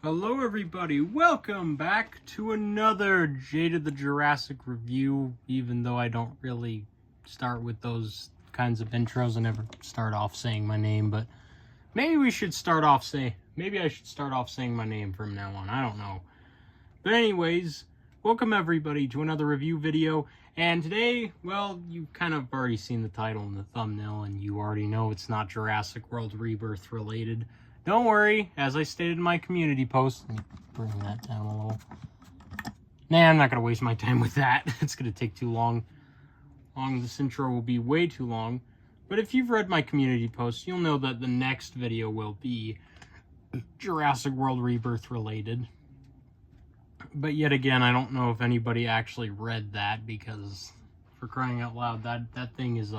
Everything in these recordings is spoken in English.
Hello everybody, welcome back to another Jada the Jurassic review, even though I don't really start with those kinds of intros. I never start off saying my name, but maybe I should start off saying my name from now on, I don't know. But anyways, welcome everybody to another review video, and today, well, you've kind of already seen the title and the thumbnail, and you already know it's not Jurassic World Rebirth related. Don't worry, as I stated in my community post, let me bring that down a little. Nah, I'm not going to waste my time with that. It's going to take too long. This intro will be way too long. But if you've read my community post, you'll know that the next video will be Jurassic World Rebirth related. But yet again, I don't know if anybody actually read that, because for crying out loud, that thing is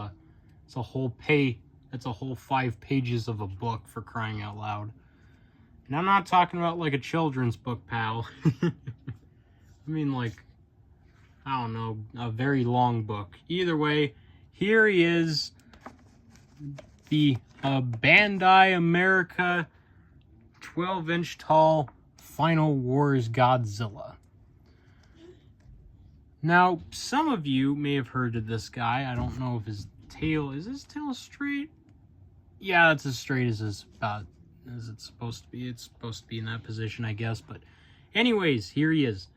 it's a whole It's a whole 5 pages of a book, for crying out loud. And I'm not talking about like a children's book, pal. I mean, like, I don't know, a very long book. Either way, here he is, the Bandai America 12-inch tall Final Wars Godzilla. Now, some of you may have heard of this guy. I don't know if his tail, is his tail straight? Yeah, that's as straight as it's supposed to be. It's supposed to be in that position, I guess. But anyways, here he is.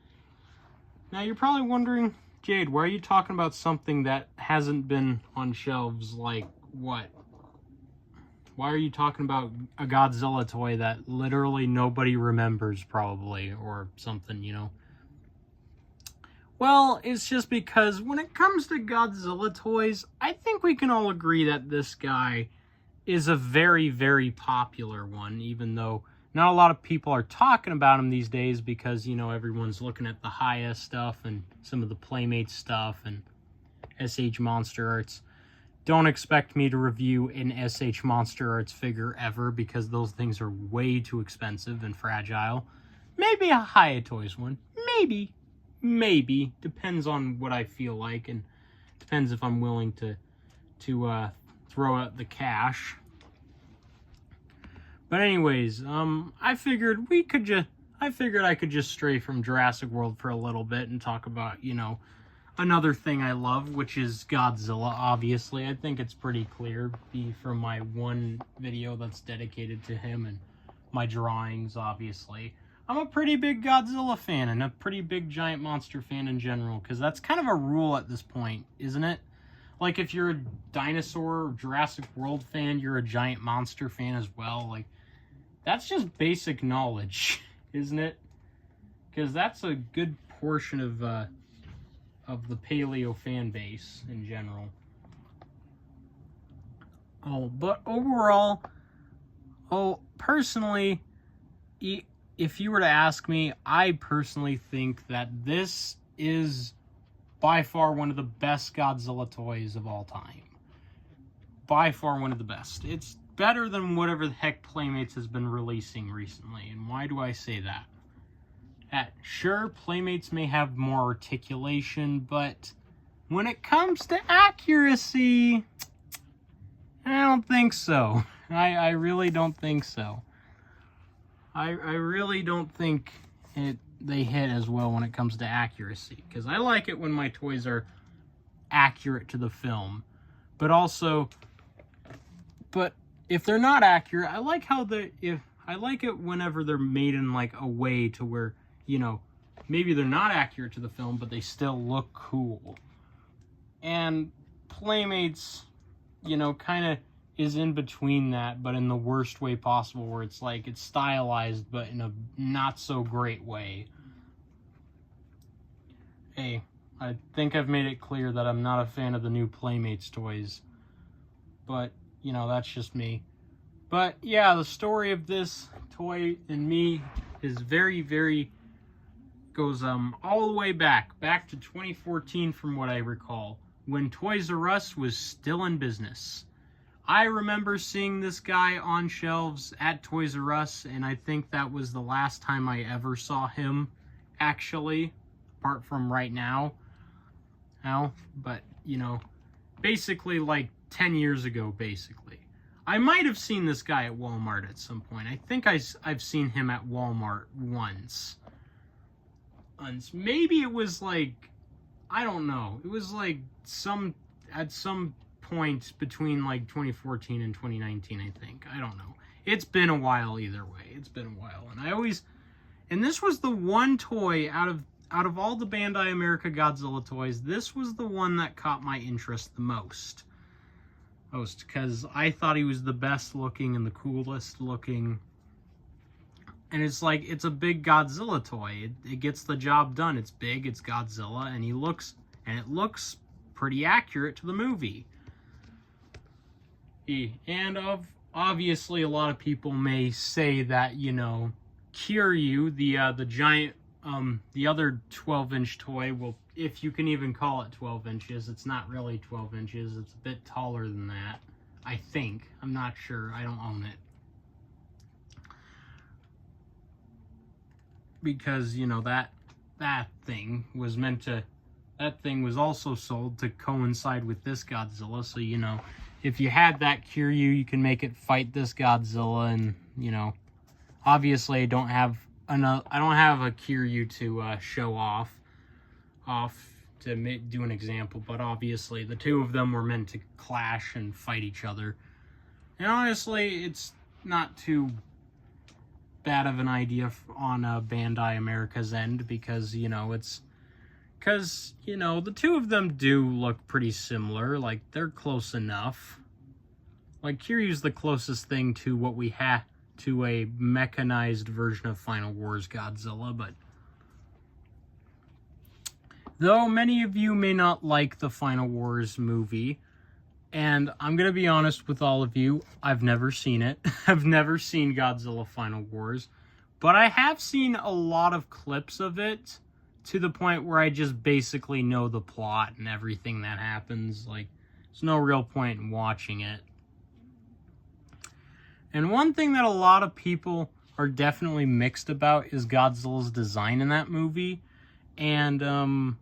Now, you're probably wondering, Jade, why are you talking about something that hasn't been on shelves, like, what? Why are you talking about a Godzilla toy that literally nobody remembers, probably, or something, you know? Well, it's just because when it comes to Godzilla toys, I think we can all agree that this guy is a very, very popular one, even though not a lot of people are talking about him these days because, you know, everyone's looking at the Hiya stuff and some of the Playmates stuff and SH Monster Arts. Don't expect me to review an SH Monster Arts figure ever, because those things are way too expensive and fragile. Maybe a Hiya Toys one. Maybe. Depends on what I feel like, and depends if I'm willing to throw out the cash. But anyways, I figured I could just stray from Jurassic World for a little bit and talk about, you know, another thing I love, which is Godzilla, obviously. I think it's pretty clear from my one video that's dedicated to him and my drawings, obviously. I'm a pretty big Godzilla fan and a pretty big giant monster fan in general, because that's kind of a rule at this point, isn't it? Like, if you're a dinosaur or Jurassic World fan, you're a giant monster fan as well. Like, that's just basic knowledge, isn't it? Because that's a good portion of the paleo fan base in general. But overall, personally, if you were to ask me, I personally think that this is by far one of the best Godzilla toys of all time. By far one of the best. It's better than whatever the heck Playmates has been releasing recently. And why do I say that? Sure, Playmates may have more articulation, but when it comes to accuracy, I don't think so. I really don't think so. I really don't think they hit as well when it comes to accuracy, because I like it when my toys are accurate to the film, but if they're not accurate, I like it whenever they're made in like a way to where, you know, maybe they're not accurate to the film, but they still look cool. And Playmates, you know, kind of is in between that, but in the worst way possible, where it's like it's stylized but in a not so great way. Hey, I think I've made it clear that I'm not a fan of the new Playmates toys, but you know, that's just me. But yeah, the story of this toy and me is goes all the way back to 2014 from what I recall, when Toys R Us was still in business. I remember seeing this guy on shelves at Toys R Us, and I think that was the last time I ever saw him, actually, apart from right now. But, you know, basically like 10 years ago, basically. I might have seen this guy at Walmart at some point. I think I've seen him at Walmart once. Maybe it was like, I don't know. It was like at some point between like 2014 and 2019, I think. I don't know. It's been a while either way. It's been a while. And this was the one toy out of all the Bandai America Godzilla toys, this was the one that caught my interest the most. Because I thought he was the best looking and the coolest looking. And it's like, it's a big Godzilla toy. It gets the job done. It's big, it's Godzilla, and it looks pretty accurate to the movie. And obviously a lot of people may say that, you know, Kiryu, the giant, the other 12-inch toy, well, if you can even call it 12 inches, it's not really 12 inches, it's a bit taller than that, I think. I'm not sure, I don't own it. Because, you know, that thing was also sold to coincide with this Godzilla, so, you know, if you had that Kiryu, you can make it fight this Godzilla, and, you know, obviously I don't have a Kiryu to show off to do an example, but obviously the two of them were meant to clash and fight each other. And honestly, it's not too bad of an idea on Bandai America's end, because, you know, the two of them do look pretty similar. Like, they're close enough. Like, Kiryu's the closest thing to what we have to a mechanized version of Final Wars Godzilla, but though many of you may not like the Final Wars movie, and I'm going to be honest with all of you, I've never seen it. I've never seen Godzilla Final Wars, but I have seen a lot of clips of it to the point where I just basically know the plot and everything that happens. Like, there's no real point in watching it. And one thing that a lot of people are definitely mixed about is Godzilla's design in that movie. And,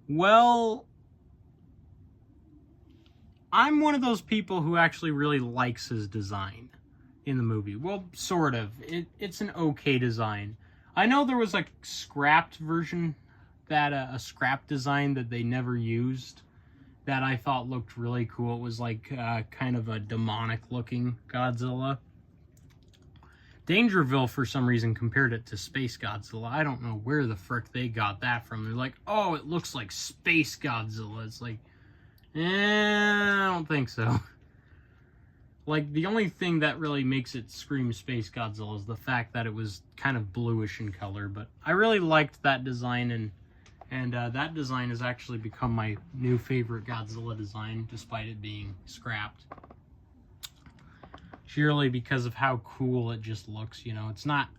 well, I'm one of those people who actually really likes his design in the movie. Well, sort of. It's an okay design. I know there was a scrapped version, a scrap design that they never used, that I thought looked really cool. It was like kind of a demonic looking Godzilla. Dangerville, for some reason, compared it to Space Godzilla. I don't know where the frick they got that from. They're like, oh, it looks like Space Godzilla. It's like, I don't think so. Like, the only thing that really makes it scream Space Godzilla is the fact that it was kind of bluish in color. But I really liked that design, and that design has actually become my new favorite Godzilla design, despite it being scrapped. Purely because of how cool it just looks, you know. It's not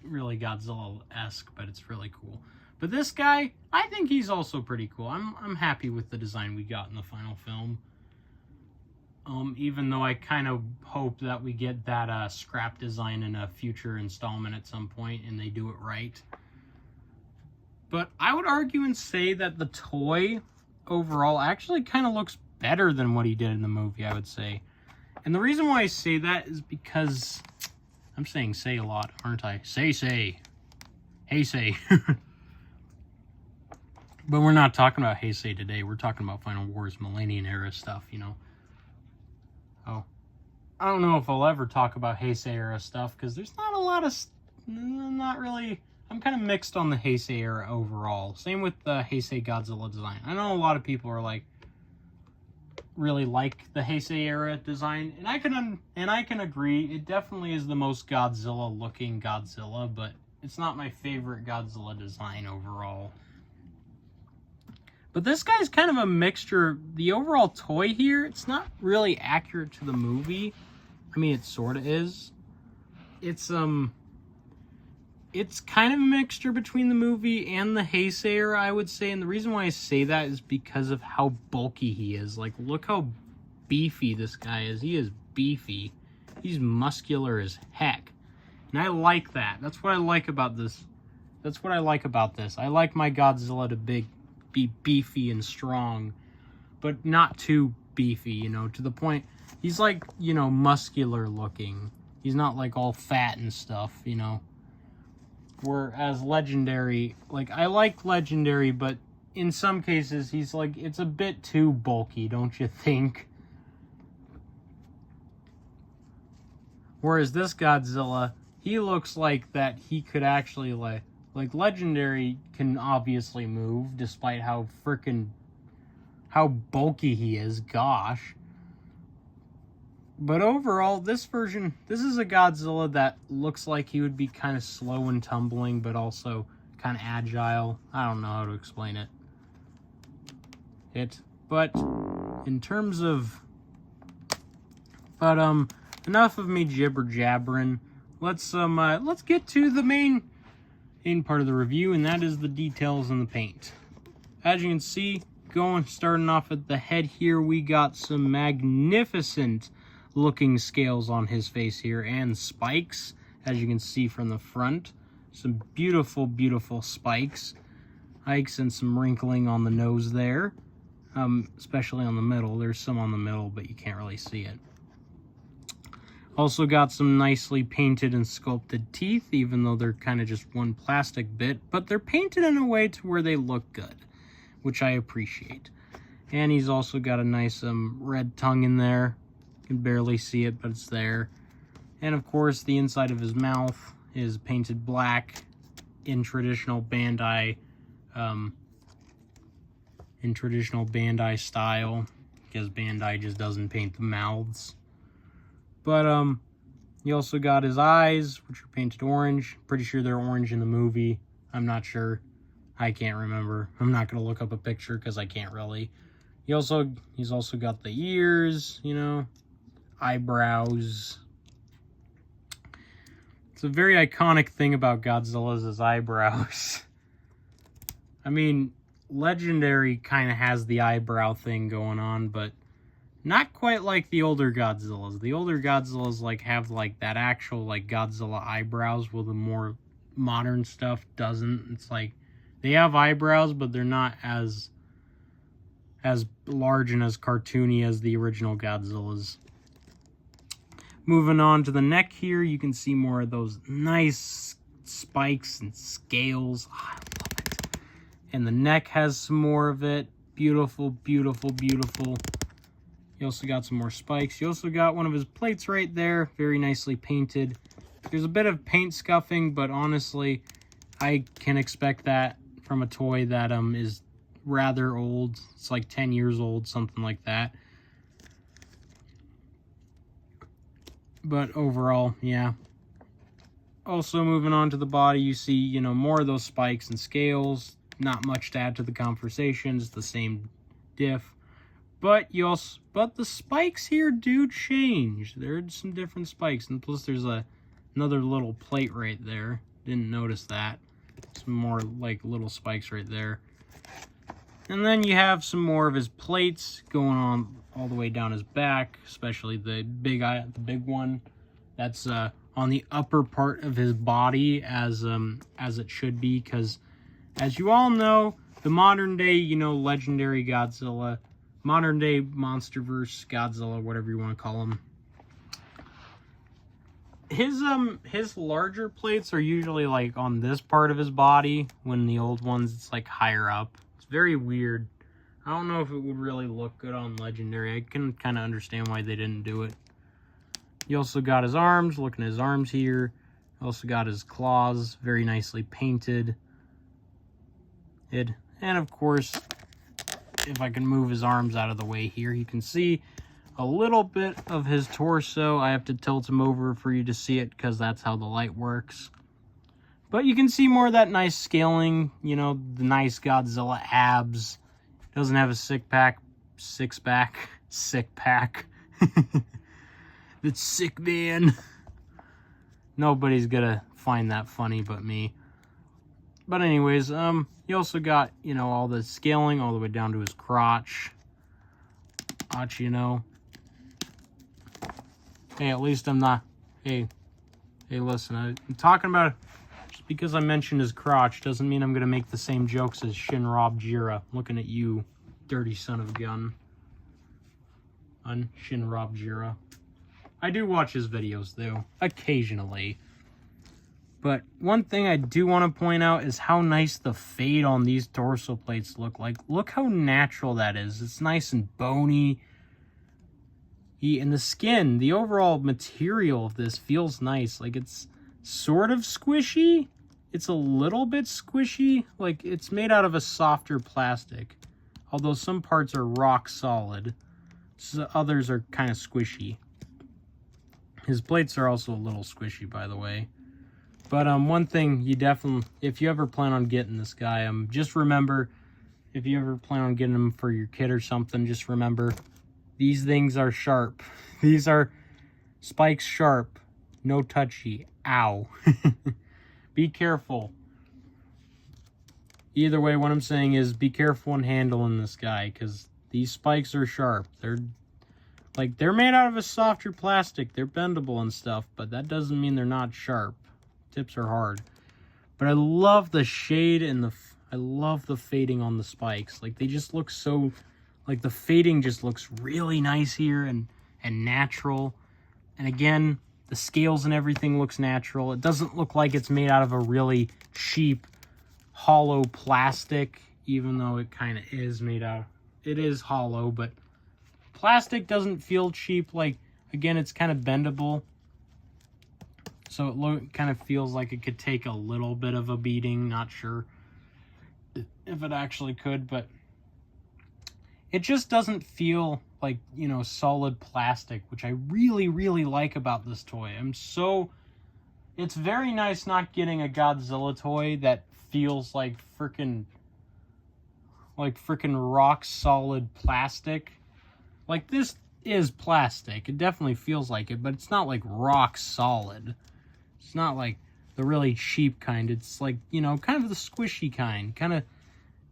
really Godzilla-esque, but it's really cool. But this guy, I think he's also pretty cool. I'm happy with the design we got in the final film. Even though I kind of hope that we get that scrap design in a future installment at some point, and they do it right. But I would argue and say that the toy overall actually kind of looks better than what he did in the movie, I would say. And the reason why I say that is because I'm saying say a lot, aren't I? Say. Heisei. But we're not talking about Heisei today. We're talking about Final Wars Millennium Era stuff, you know. Oh. I don't know if I'll ever talk about Heisei Era stuff, because there's not a lot of... Not really... I'm kind of mixed on the Heisei Era overall. Same with the Heisei Godzilla design. I know a lot of people are like... really like the Heisei Era design, and I can agree. It definitely is the most Godzilla looking Godzilla, but it's not my favorite Godzilla design overall. But this guy's kind of a mixture. The overall toy here, it's not really accurate to the movie. I mean, it sort of is. It's kind of a mixture between the movie and the Heisei Era, I would say. And the reason why I say that is because of how bulky he is. Like, look how beefy this guy is. He is beefy. He's muscular as heck. And I like that. That's what I like about this. That's what I like about this. I like my Godzilla to be beefy and strong, but not too beefy, you know, to the point he's like, you know, muscular looking. He's not like all fat and stuff, you know. Whereas Legendary, like, I like Legendary, but in some cases he's like, it's a bit too bulky, don't you think? Whereas this Godzilla, he looks like that he could actually, like Legendary can obviously move, despite how bulky he is, gosh. But overall, this version, this is a Godzilla that looks like he would be kind of slow and tumbling, but also kind of agile. I don't know how to explain it. But in terms of, enough of me jibber jabbering. Let's get to the main part of the review, and that is the details in the paint. As you can see, starting off at the head here, we got some magnificent looking scales on his face here, and spikes, as you can see from the front. Some beautiful, beautiful spikes. Hikes and some wrinkling on the nose there, especially on the middle. There's some on the middle, but you can't really see it. Also got some nicely painted and sculpted teeth, even though they're kind of just one plastic bit, but they're painted in a way to where they look good, which I appreciate. And he's also got a nice red tongue in there. You can barely see it, but it's there. And of course, the inside of his mouth is painted black in traditional Bandai style, because Bandai just doesn't paint the mouths. But he also got his eyes, which are painted orange. Pretty sure they're orange in the movie. I'm not sure. I can't remember. I'm not gonna look up a picture because I can't really. He's also got the ears, you know, eyebrows. It's a very iconic thing about Godzilla's his eyebrows. I mean, Legendary kind of has the eyebrow thing going on, but not quite like the older Godzillas. The older Godzillas have that actual Godzilla eyebrows, while the more modern stuff doesn't. It's like they have eyebrows, but they're not as large and as cartoony as the original Godzillas. Moving on to the neck here, you can see more of those nice spikes and scales. Oh, I love it. And the neck has some more of it. Beautiful, beautiful, beautiful. You also got some more spikes. You also got one of his plates right there, very nicely painted. There's a bit of paint scuffing, but honestly, I can expect that from a toy that is rather old. It's like 10 years old, something like that. But overall, yeah. Also moving on to the body, you see, you know, more of those spikes and scales. Not much to add to the conversation, it's the same diff. But the spikes here do change. There's some different spikes, and plus there's another little plate right there. Didn't notice that. Some more little spikes right there. And then you have some more of his plates going on all the way down his back, especially the big one. That's on the upper part of his body, as it should be, because as you all know, the modern day, you know, Legendary Godzilla, modern day Monsterverse Godzilla, whatever you want to call him. His larger plates are usually on this part of his body, when the old ones it's higher up. It's very weird. I don't know if it would really look good on Legendary. I can kind of understand why they didn't do it. You also got his arms, looking at his arms here. Also got his claws, very nicely painted. And of course, if I can move his arms out of the way here, you can see a little bit of his torso. I have to tilt him over for you to see it, because that's how the light works. But you can see more of that nice scaling, you know, the nice Godzilla abs. Doesn't have a six-pack. That's sick, man. Nobody's gonna find that funny but me. But anyways, you also got, you know, all the scaling all the way down to his crotch. You know. Hey, at least I'm not... Hey, listen, I'm talking about... Just because I mentioned his crotch doesn't mean I'm going to make the same jokes as Shinra Jira. Looking at you, dirty son of a gun. on Shinrobjira. I do watch his videos, though, occasionally. But one thing I do want to point out is how nice the fade on these dorsal plates look like. Look how natural that is. It's nice and bony. And the skin, the overall material of this feels nice. Like, it's sort of squishy. It's a little bit squishy. Like, it's made out of a softer plastic. Although some parts are rock solid. So others are kind of squishy. His plates are also a little squishy, by the way. But one thing you definitely, if you ever plan on getting this guy, just remember, if you ever plan on getting him for your kid or something, just remember, these things are sharp. These are spikes sharp, no touchy. Ow. Be careful. Either way, what I'm saying is be careful in handling this guy, because these spikes are sharp. They're made out of a softer plastic. They're bendable and stuff, but that doesn't mean they're not sharp. Tips are hard. But I love the shade and I love the fading on the spikes. Like, they just look so, like, the fading just looks really nice here and natural. And again, the scales and everything looks natural. It doesn't look like it's made out of a really cheap, hollow plastic, even though it kind of is made out. It is hollow, but plastic doesn't feel cheap. Like, again, it's kind of bendable. So it kind of feels like it could take a little bit of a beating. Not sure if it actually could, but it just doesn't feel like, you know, solid plastic, which I really, really like about this toy. It's very nice not getting a Godzilla toy that feels like freaking rock solid plastic. Like, this is plastic. It definitely feels like it, but it's not like rock solid. It's not like the really cheap kind. It's like, you know, kind of the squishy kind. Kind of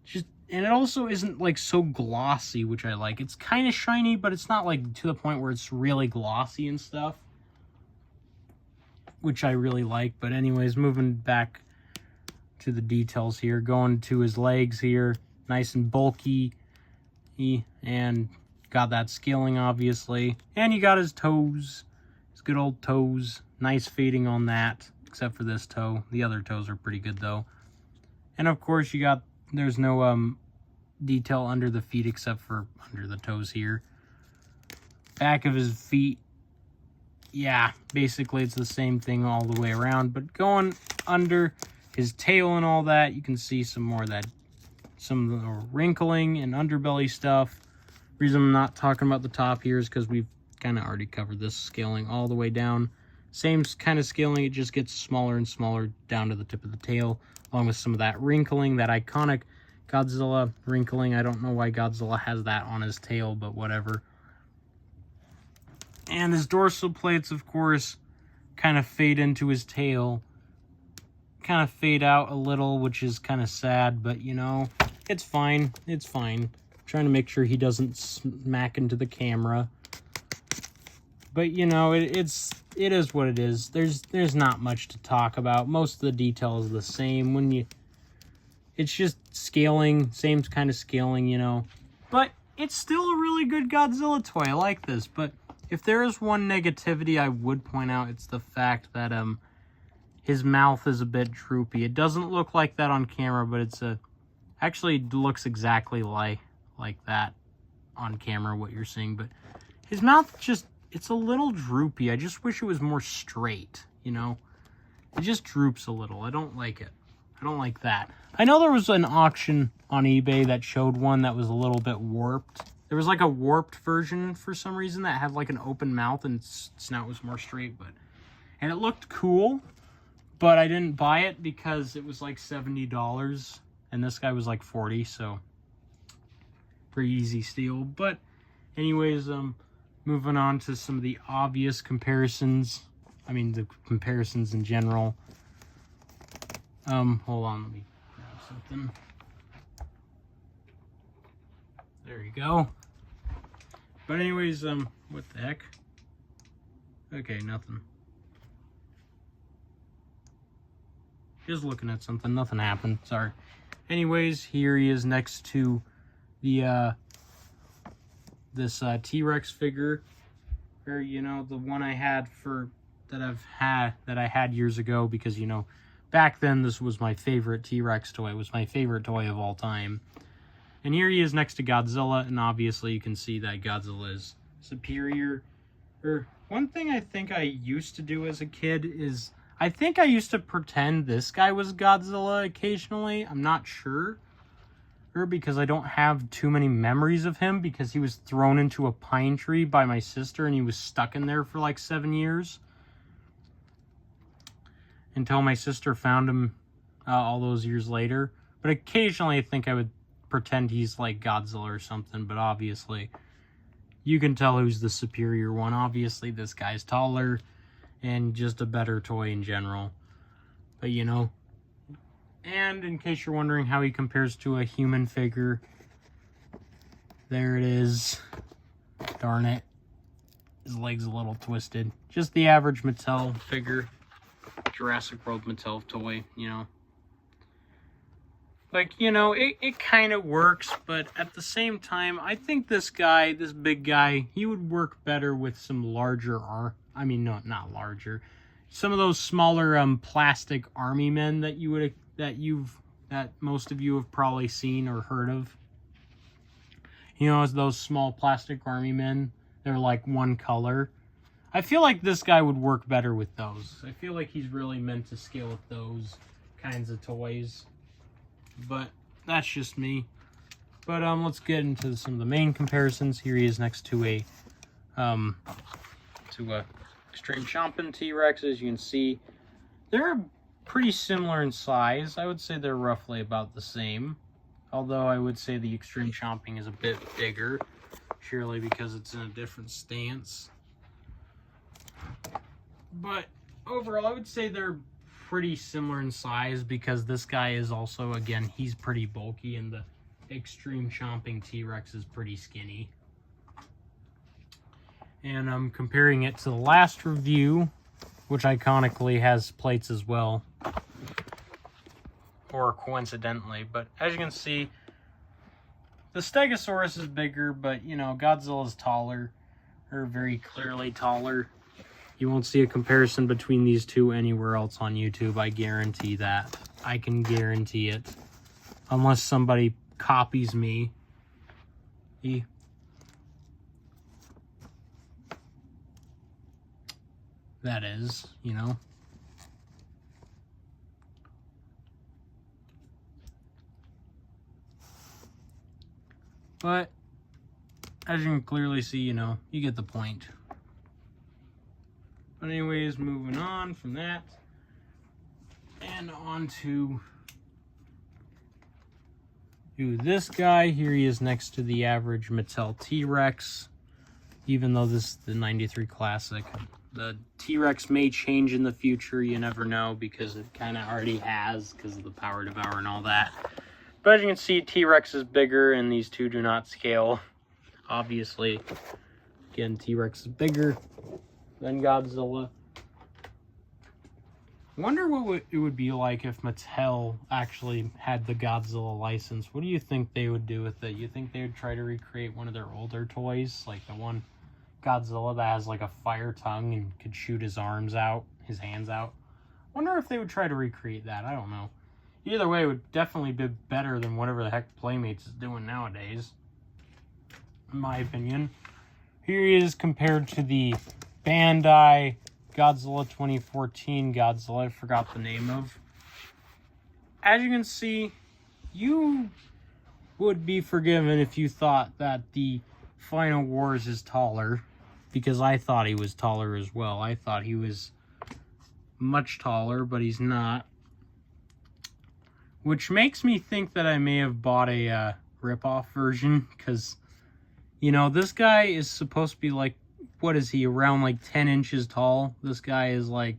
just, and it also isn't like so glossy, which I like. It's kind of shiny, but it's not like to the point where it's really glossy and stuff, which I really like. But anyways, moving back to the details here, going to his legs here, nice and bulky, and got that scaling, obviously. And you got his toes, his good old toes. Nice fading on that, except for this toe. The other toes are pretty good, though. And, of course, there's no detail under the feet except for under the toes here. Back of his feet, yeah, basically it's the same thing all the way around. But going under his tail and all that, you can see some of the wrinkling and underbelly stuff. Reason I'm not talking about the top here is because we've kind of already covered this scaling all the way down. Same kind of scaling, it just gets smaller and smaller down to the tip of the tail, along with some of that wrinkling, that iconic Godzilla wrinkling. I don't know why Godzilla has that on his tail, but whatever. And his dorsal plates, of course, kind of fade into his tail. Kind of fade out a little, which is kind of sad, but, you know, it's fine. It's fine. I'm trying to make sure he doesn't smack into the camera. But, you know, it is what it is. There's not much to talk about. Most of the detail is the same. It's just scaling, same kind of scaling, you know. But it's still a really good Godzilla toy. I like this. But if there is one negativity I would point out, it's the fact that his mouth is a bit droopy. It doesn't look like that on camera, but actually looks exactly like that on camera, what you're seeing. But his mouth just, it's a little droopy. I just wish it was more straight, you know? It just droops a little. I don't like it. I don't like that. I know there was an auction on eBay that showed one that was a little bit warped. There was like a warped version for some reason that had like an open mouth and snout was more straight, and it looked cool, but I didn't buy it because it was like $70 and this guy was like 40, so pretty easy steal. But anyways, moving on to some of the obvious comparisons. I mean, the comparisons in general. Hold on, let me grab something. There you go. But anyways, what the heck? Okay, nothing. Just looking at something, nothing happened, sorry. Anyways, here he is next to the this T-Rex figure, or you know, the one I had that I had years ago, because you know, back then this was my favorite T-Rex toy. It was my favorite toy of all time. And here he is next to Godzilla, and obviously you can see that Godzilla is superior. One thing I think I used to do as a kid is, I think I used to pretend this guy was Godzilla occasionally. I'm not sure. Because I don't have too many memories of him, because he was thrown into a pine tree by my sister and he was stuck in there for like 7 years. Until my sister found him all those years later. But occasionally I think I would pretend he's like Godzilla or something, but obviously you can tell who's the superior one. Obviously this guy's taller and just a better toy in general. But you know, and in case you're wondering how he compares to a human figure, there it is. Darn it. His leg's a little twisted. Just the average Mattel figure. Jurassic World Mattel toy, you know. Like, you know, it kind of works, but at the same time, I think this guy, this big guy, he would work better with some larger, no, not larger. Some of those smaller plastic army men that that most of you have probably seen or heard of. You know, as those small plastic army men, they're like one color. I feel like this guy would work better with those. I feel like he's really meant to scale with those kinds of toys. But that's just me. But let's get into some of the main comparisons. Here he is next to a Extreme Chomping T-Rex. As you can see, they're pretty similar in size. I would say they're roughly about the same. Although I would say the Extreme Chomping is a bit bigger, surely because it's in a different stance. But overall, I would say they're pretty similar in size, because this guy is also, again, he's pretty bulky, and the Extreme Chomping T-Rex is pretty skinny. And I'm comparing it to the last review, which iconically has plates as well, or coincidentally. But as you can see, the Stegosaurus is bigger, but you know, Godzilla's taller, or very clearly taller. You won't see a comparison between these two anywhere else on YouTube. I guarantee that. I can guarantee it. Unless somebody copies me. That is, you know. But, as you can clearly see, you know, you get the point. But anyways, moving on from that, and on to this guy. Here he is next to the average Mattel T-Rex, even though this is the 93 Classic. The T-Rex may change in the future, you never know, because it kind of already has, because of the Power Devour and all that. But as you can see, T-Rex is bigger, and these two do not scale, obviously. Again, T-Rex is bigger than Godzilla. Wonder what it would be like if Mattel actually had the Godzilla license. What do you think they would do with it? You think they would try to recreate one of their older toys, like the one Godzilla that has like a fire tongue and could shoot his arms out, his hands out? Wonder if they would try to recreate that. I don't know. Either way, it would definitely be better than whatever the heck Playmates is doing nowadays, in my opinion. Here he is compared to the Bandai Godzilla 2014 Godzilla, I forgot the name of. As you can see, you would be forgiven if you thought that the Final Wars is taller, because I thought he was taller as well. I thought he was much taller, but he's not. Which makes me think that I may have bought a rip-off version, because, you know, this guy is supposed to be like, what is he, around like 10 inches tall? This guy is like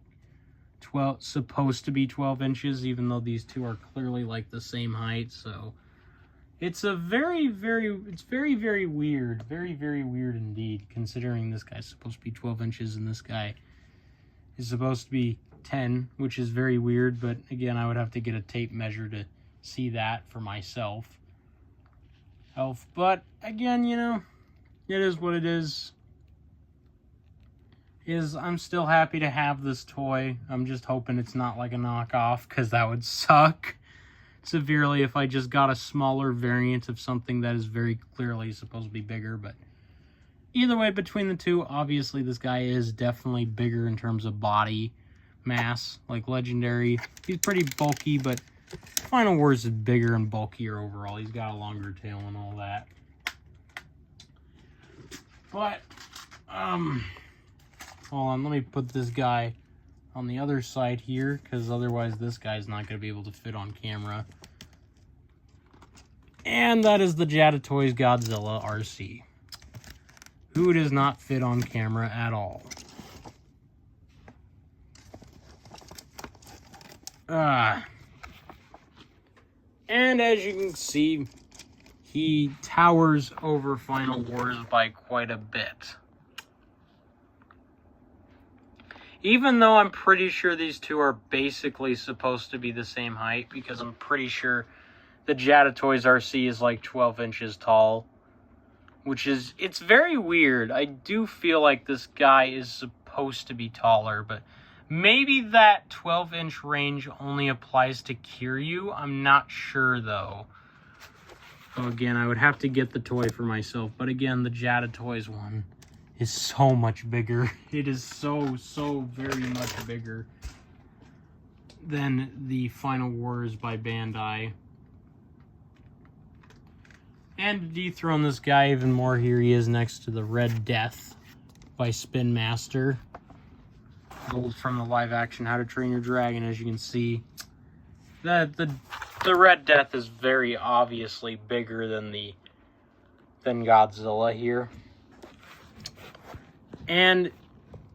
supposed to be 12 inches, even though these two are clearly like the same height. So it's a very, very weird. Very, very weird indeed, considering this guy's supposed to be 12 inches and this guy is supposed to be 10, which is very weird. But again, I would have to get a tape measure to see that for myself. But again, you know, it is what it is. I'm still happy to have this toy. I'm just hoping it's not like a knockoff, because that would suck severely if I just got a smaller variant of something that is very clearly supposed to be bigger. But either way, between the two, obviously this guy is definitely bigger in terms of body mass. Like Legendary, he's pretty bulky, but Final Wars is bigger and bulkier overall. He's got a longer tail and all that. But, hold on, let me put this guy on the other side here, because otherwise this guy's not going to be able to fit on camera. And that is the Jadatoys Godzilla RC, who does not fit on camera at all. And as you can see, he towers over Final Wars by quite a bit. Even though I'm pretty sure these two are basically supposed to be the same height, because I'm pretty sure the Jadatoys RC is like 12 inches tall, which is, it's very weird. I do feel like this guy is supposed to be taller, but maybe that 12-inch range only applies to Kiryu. I'm not sure, though. So again, I would have to get the toy for myself. But again, the Jadatoys one is so much bigger. It is so very much bigger than the Final Wars by Bandai. And to dethrone this guy even more, here he is next to the Red Death by Spin Master. Gold from the live action How to Train Your Dragon. As you can see, the Red Death is very obviously bigger than Godzilla here. And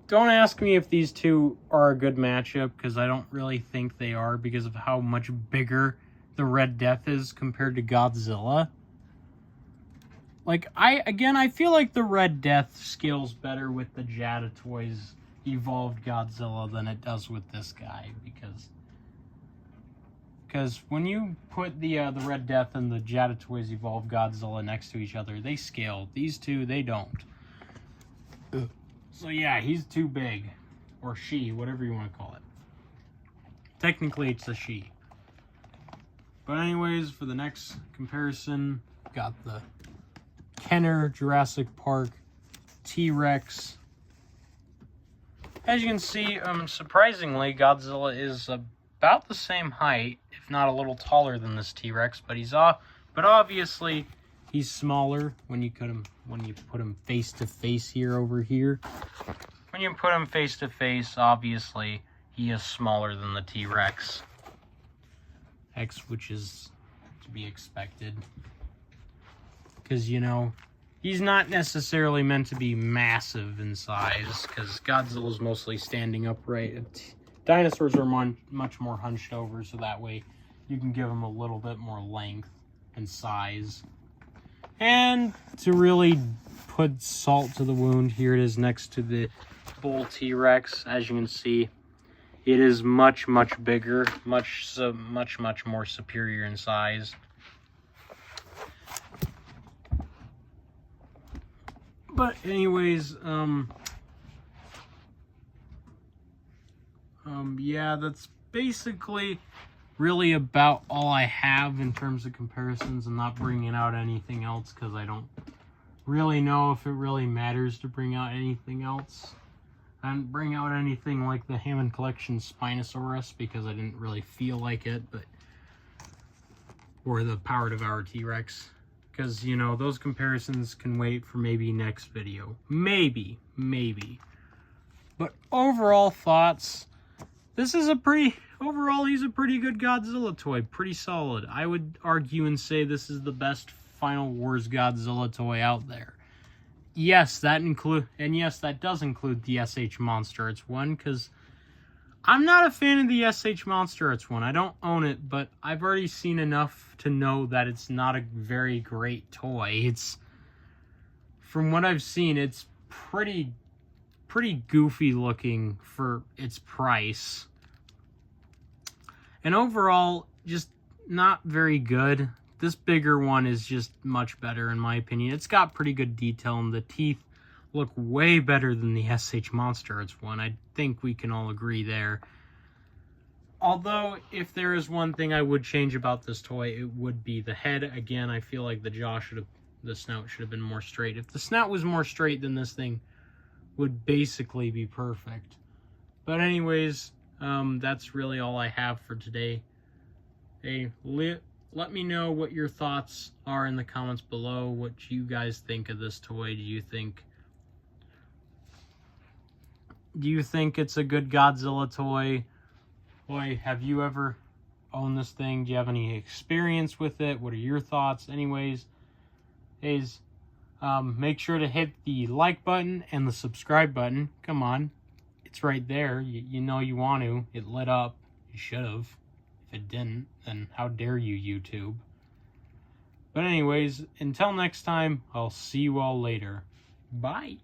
don't ask me if these two are a good matchup, because I don't really think they are, because of how much bigger the Red Death is compared to Godzilla. Like, I feel like the Red Death scales better with the Jadatoys evolved Godzilla than it does with this guy, because when you put the Red Death and the Jadatoys evolved Godzilla next to each other, they scale. These two, they don't. So yeah, he's too big. Or she, whatever you want to call it. Technically, it's a she. But anyways, for the next comparison, got the Kenner Jurassic Park T-Rex. As you can see, surprisingly, Godzilla is about the same height, if not a little taller than this T-Rex, but obviously he's smaller when you put him face to face here over here. When you put him face to face, obviously he is smaller than the T-Rex X, which is to be expected. Because, you know, he's not necessarily meant to be massive in size, because Godzilla's mostly standing upright. Dinosaurs are much more hunched over, so that way you can give him a little bit more length and size. And to really put salt to the wound, here it is next to the Bull T-Rex. As you can see, it is much bigger, much more superior in size. But anyways, yeah, that's basically really about all I have in terms of comparisons. I'm not bringing out anything else because I don't really know if it really matters to bring out anything else. I didn't bring out anything like the Hammond Collection Spinosaurus because I didn't really feel like it, or the Power Devour T-Rex. Because, you know, those comparisons can wait for maybe next video. Maybe. But overall thoughts, overall he's a pretty good Godzilla toy. Pretty solid. I would argue and say this is the best Final Wars Godzilla toy out there. Yes, that does include the SH Monster Arts one, because I'm not a fan of the SH Monster Arts one. I don't own it, but I've already seen enough to know that it's not a very great toy. From what I've seen, it's pretty goofy looking for its price. And overall, just not very good. this bigger one is just much better in my opinion. It's got pretty good detail, and the teeth look way better than the SH Monster Arts one. I think we can all agree there. Although, if there is one thing I would change about this toy, it would be the head. Again, I feel like the snout should have been more straight. If the snout was more straight, then this thing would basically be perfect. But anyways, that's really all I have for today. Hey, let me know what your thoughts are in the comments below. What you guys think of this toy. Do you think it's a good Godzilla toy? Boy, have you ever owned this thing? Do you have any experience with it? What are your thoughts? Anyways, make sure to hit the like button and the subscribe button. Come on. It's right there. You know you want to. It lit up. You should have. If it didn't, then how dare you, YouTube. But anyways, until next time, I'll see you all later. Bye.